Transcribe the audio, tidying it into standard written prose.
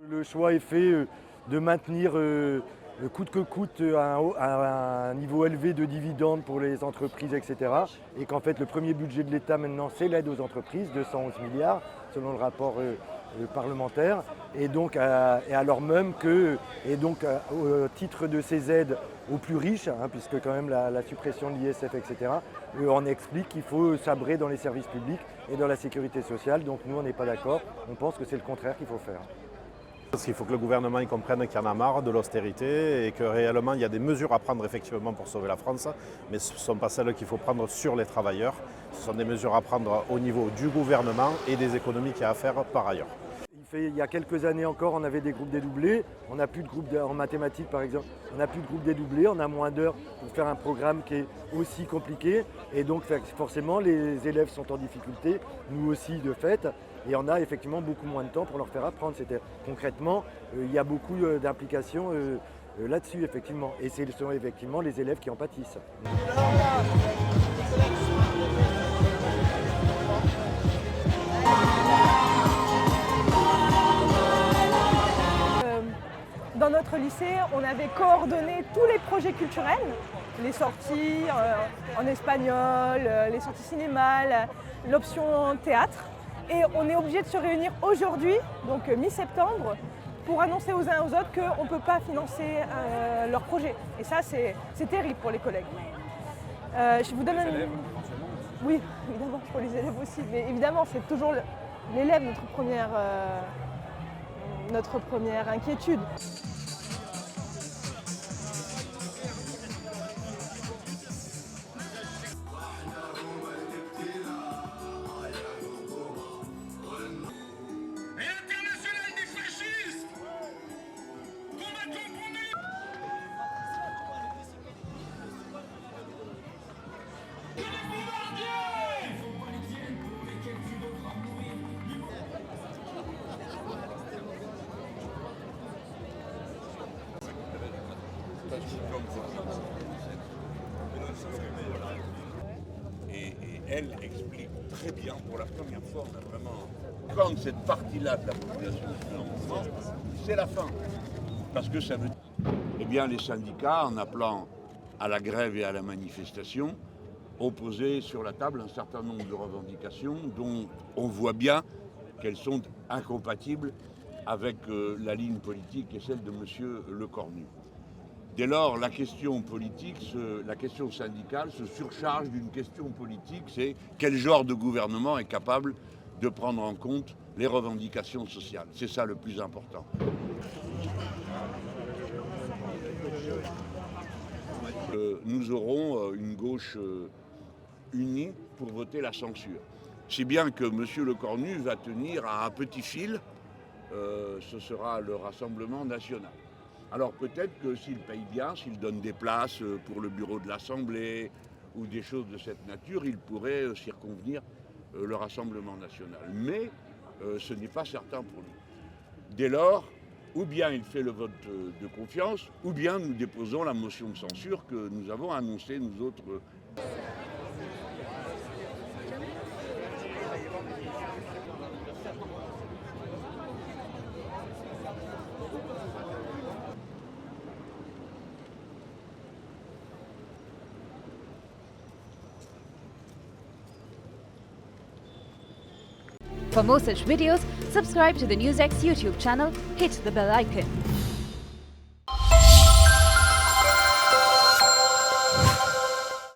Le choix est fait de maintenir coûte que coûte un niveau élevé de dividendes pour les entreprises, etc. Et qu'en fait le premier budget de l'État maintenant c'est l'aide aux entreprises, 211 milliards selon le rapport parlementaire. Et donc alors même que, au titre de ces aides aux plus riches, puisque quand même la suppression de l'ISF, etc., on explique qu'il faut sabrer dans les services publics et dans la sécurité sociale. Donc nous on n'est pas d'accord, on pense que c'est le contraire qu'il faut faire. Parce qu'il faut que le gouvernement il comprenne qu'il y en a marre de l'austérité et que réellement il y a des mesures à prendre effectivement pour sauver la France, mais ce ne sont pas celles qu'il faut prendre sur les travailleurs, ce sont des mesures à prendre au niveau du gouvernement et des économies qu'il y a à faire par ailleurs. Il y a quelques années encore, on avait des groupes dédoublés, on n'a plus de groupes en mathématiques par exemple, on n'a plus de groupes dédoublés, on a moins d'heures pour faire un programme qui est aussi compliqué et donc forcément les élèves sont en difficulté, nous aussi de fait. Et on a effectivement beaucoup moins de temps pour leur faire apprendre. Concrètement, il y a beaucoup d'implications là-dessus, effectivement. Et ce sont effectivement les élèves qui en pâtissent. Dans notre lycée, on avait coordonné tous les projets culturels, les sorties en espagnol, les sorties cinéma, l'option théâtre. Et on est obligé de se réunir aujourd'hui, donc mi-septembre, pour annoncer aux uns et aux autres qu'on ne peut pas financer leur projet. Et ça, c'est terrible pour les collègues. Je vous donne Oui, évidemment, pour les élèves aussi. Mais évidemment, c'est toujours l'élève notre première inquiétude. Et elle explique très bien, pour la première fois, on a vraiment... Quand cette partie-là de la population est en mouvement, c'est la fin. Parce que ça veut dire... Eh bien, les syndicats, en appelant à la grève et à la manifestation, ont posé sur la table un certain nombre de revendications dont on voit bien qu'elles sont incompatibles avec la ligne politique et celle de M. Lecornu. Dès lors, la question politique, la question syndicale se surcharge d'une question politique, c'est quel genre de gouvernement est capable de prendre en compte les revendications sociales. C'est ça le plus important. Nous aurons une gauche unie pour voter la censure. Si bien que M. Lecornu va tenir à un petit fil, ce sera le Rassemblement national. Alors peut-être que s'il paye bien, s'il donne des places pour le bureau de l'Assemblée ou des choses de cette nature, il pourrait circonvenir le Rassemblement national. Mais ce n'est pas certain pour lui. Dès lors, ou bien il fait le vote de confiance, ou bien nous déposons la motion de censure que nous avons annoncée, nous autres. For more such videos, subscribe to the NewsX YouTube channel, hit the bell icon.